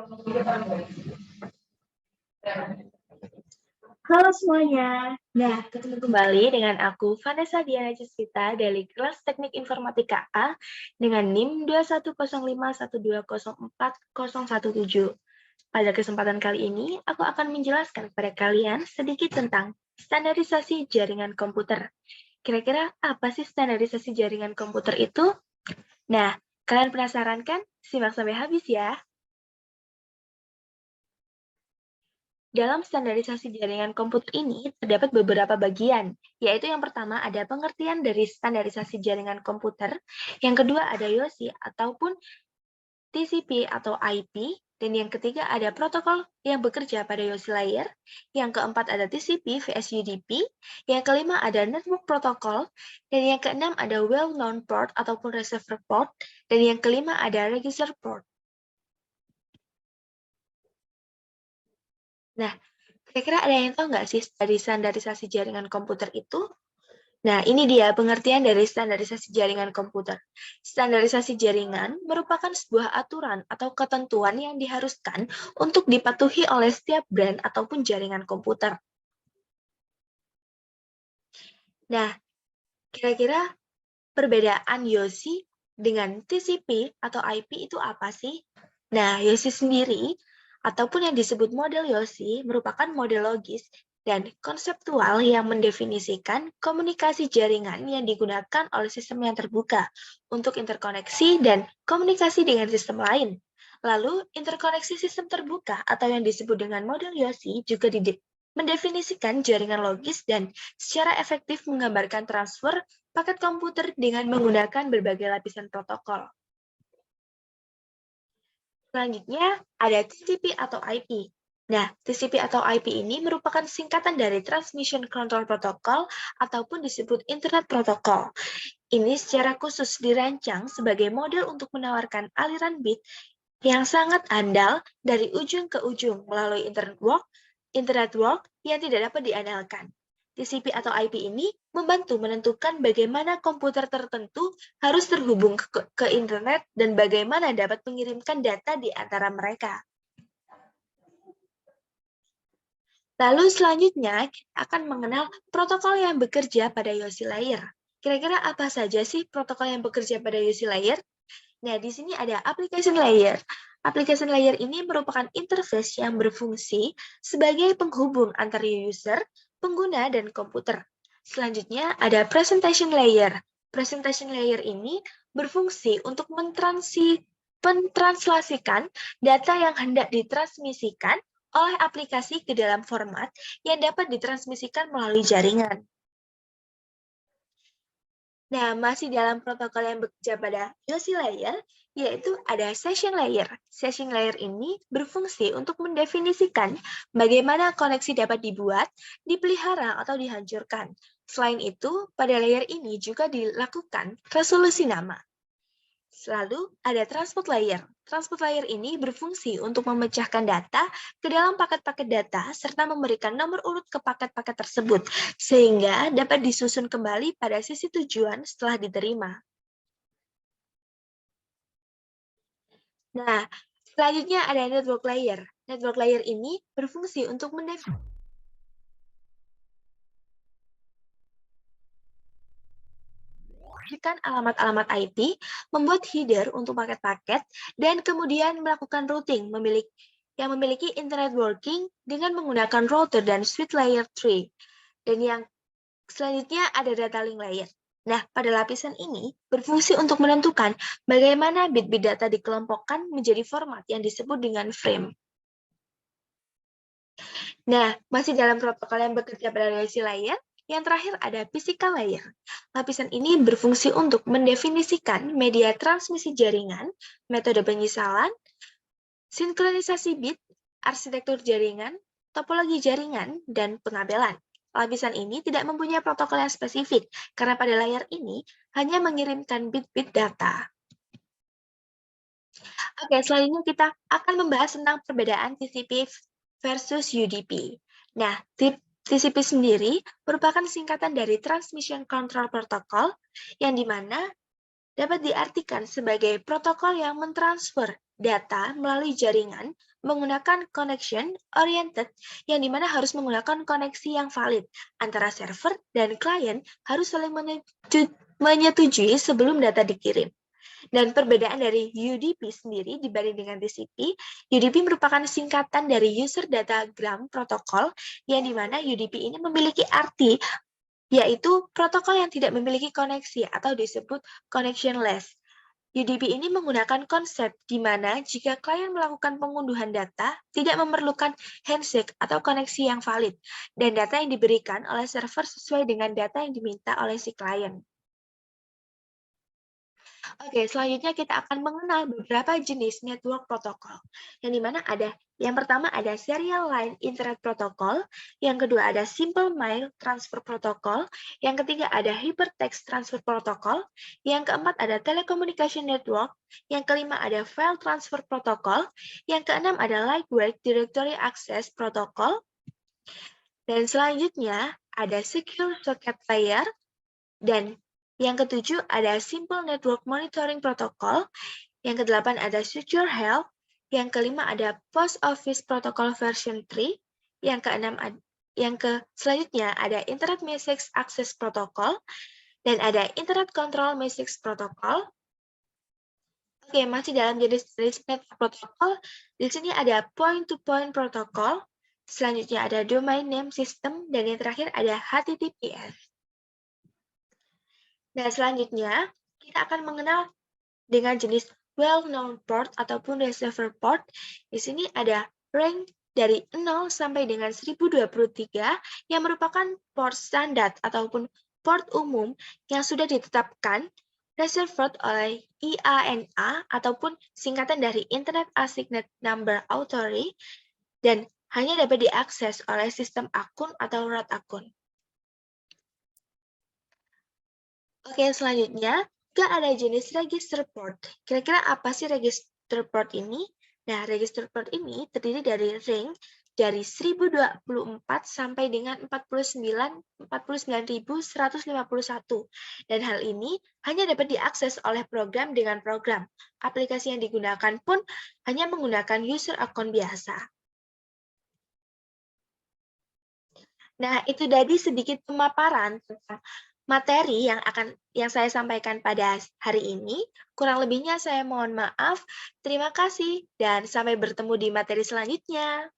Halo semuanya. Nah, ketemu kembali dengan aku Vanessa Diana Cisvita dari kelas Teknik Informatika A dengan NIM 210512040017. Pada kesempatan kali ini, aku akan menjelaskan kepada kalian sedikit tentang standarisasi jaringan komputer. Kira-kira apa sih standarisasi jaringan komputer itu? Nah, kalian penasaran kan? Simak sampai habis ya. Dalam standarisasi jaringan komputer ini terdapat beberapa bagian, yaitu yang pertama ada pengertian dari standarisasi jaringan komputer, yang kedua ada YOSI ataupun TCP atau IP, dan yang ketiga ada protokol yang bekerja pada YOSI layer, yang keempat ada TCP vs UDP, yang kelima ada network protocol, dan yang keenam ada well-known port ataupun receiver port, dan yang kelima ada register port. Nah, kira-kira ada yang tahu nggak sih dari standarisasi jaringan komputer itu? Nah, ini dia pengertian dari standarisasi jaringan komputer. Standarisasi jaringan merupakan sebuah aturan atau ketentuan yang diharuskan untuk dipatuhi oleh setiap brand ataupun jaringan komputer. Nah, kira-kira perbedaan YOSI dengan TCP atau IP itu apa sih? Nah, YOSI sendiri ataupun yang disebut model YOSI merupakan model logis dan konseptual yang mendefinisikan komunikasi jaringan yang digunakan oleh sistem yang terbuka untuk interkoneksi dan komunikasi dengan sistem lain. Lalu, interkoneksi sistem terbuka atau yang disebut dengan model YOSI juga mendefinisikan jaringan logis dan secara efektif menggambarkan transfer paket komputer dengan menggunakan berbagai lapisan protokol. Selanjutnya, ada TCP atau IP. Nah, TCP atau IP ini merupakan singkatan dari Transmission Control Protocol ataupun disebut Internet Protocol. Ini secara khusus dirancang sebagai model untuk menawarkan aliran bit yang sangat andal dari ujung ke ujung melalui Internet work yang tidak dapat diandalkan. TCP atau IP ini membantu menentukan bagaimana komputer tertentu harus terhubung ke internet dan bagaimana dapat mengirimkan data di antara mereka. Lalu selanjutnya, kita akan mengenal protokol yang bekerja pada YOSI layer. Kira-kira apa saja sih protokol yang bekerja pada YOSI layer? Nah, di sini ada application layer. Application layer ini merupakan interface yang berfungsi sebagai penghubung antara user, pengguna, dan komputer. Selanjutnya ada presentation layer. Presentation layer ini berfungsi untuk mentranslasikan data yang hendak ditransmisikan oleh aplikasi ke dalam format yang dapat ditransmisikan melalui jaringan. Nah, masih dalam protokol yang bekerja pada YOSI layer, yaitu ada session layer. Session layer ini berfungsi untuk mendefinisikan bagaimana koneksi dapat dibuat, dipelihara, atau dihancurkan. Selain itu, pada layer ini juga dilakukan resolusi nama. Lalu ada transport layer. Transport layer ini berfungsi untuk memecahkan data ke dalam paket-paket data serta memberikan nomor urut ke paket-paket tersebut sehingga dapat disusun kembali pada sisi tujuan setelah diterima. Nah, selanjutnya ada network layer. Network layer ini berfungsi untuk mendefinisikan alamat-alamat IP, membuat header untuk paket-paket, dan kemudian melakukan routing yang memiliki internet working dengan menggunakan router dan switch layer 3. Dan yang selanjutnya ada data link layer. Nah, pada lapisan ini berfungsi untuk menentukan bagaimana bit-bit data dikelompokkan menjadi format yang disebut dengan frame. Nah, masih dalam protokol yang bekerja pada YOSI layer, yang terakhir ada physical layer. Lapisan ini berfungsi untuk mendefinisikan media transmisi jaringan, metode penyisalan, sinkronisasi bit, arsitektur jaringan, topologi jaringan, dan pengabelan. Lapisan ini tidak mempunyai protokol yang spesifik, karena pada layar ini hanya mengirimkan bit-bit data. Oke, selanjutnya kita akan membahas tentang perbedaan TCP versus UDP. Nah, TCP sendiri merupakan singkatan dari Transmission Control Protocol, yang dimana dapat diartikan sebagai protokol yang mentransfer data melalui jaringan menggunakan connection oriented, yang dimana harus menggunakan koneksi yang valid antara server dan klien harus saling menyetujui sebelum data dikirim. Dan perbedaan dari UDP sendiri dibanding dengan TCP, UDP merupakan singkatan dari User Datagram Protocol, yang dimana UDP ini memiliki arti yaitu protokol yang tidak memiliki koneksi atau disebut connectionless. UDP ini menggunakan konsep di mana jika klien melakukan pengunduhan data, tidak memerlukan handshake atau koneksi yang valid, dan data yang diberikan oleh server sesuai dengan data yang diminta oleh si klien. Oke, selanjutnya kita akan mengenal beberapa jenis network protokol. Yang dimana yang pertama ada Serial Line Internet Protocol, yang kedua ada Simple Mail Transfer Protocol, yang ketiga ada Hypertext Transfer Protocol, yang keempat ada Telecommunication Network, yang kelima ada File Transfer Protocol, yang keenam ada Lightweight Directory Access Protocol, dan selanjutnya ada Secure Socket Layer, dan yang ketujuh ada Simple Network Monitoring Protocol, yang kedelapan ada Secure Health, yang kelima ada Post Office Protocol version 3, yang keenam selanjutnya ada Internet Message Access Protocol, dan ada Internet Control Message Protocol. Oke, masih dalam jenis network protokol, di sini ada Point-to-Point Protocol, selanjutnya ada Domain Name System, dan yang terakhir ada HTTPS. Nah, selanjutnya kita akan mengenal dengan jenis well-known port ataupun receiver port. Di sini ada range dari 0 sampai dengan 1023 yang merupakan port standar ataupun port umum yang sudah ditetapkan reserved oleh IANA ataupun singkatan dari Internet Assigned Number Authority dan hanya dapat diakses oleh sistem akun atau root akun. Oke, selanjutnya, juga ada jenis register port. Kira-kira apa sih register port ini? Nah, register port ini terdiri dari ring dari 1024 sampai dengan 49.151. Dan hal ini hanya dapat diakses oleh program dengan program. Aplikasi yang digunakan pun hanya menggunakan user akun biasa. Nah, itu tadi sedikit pemaparan tentang materi yang saya sampaikan pada hari ini. Kurang lebihnya saya mohon maaf. Terima kasih dan sampai bertemu di materi selanjutnya.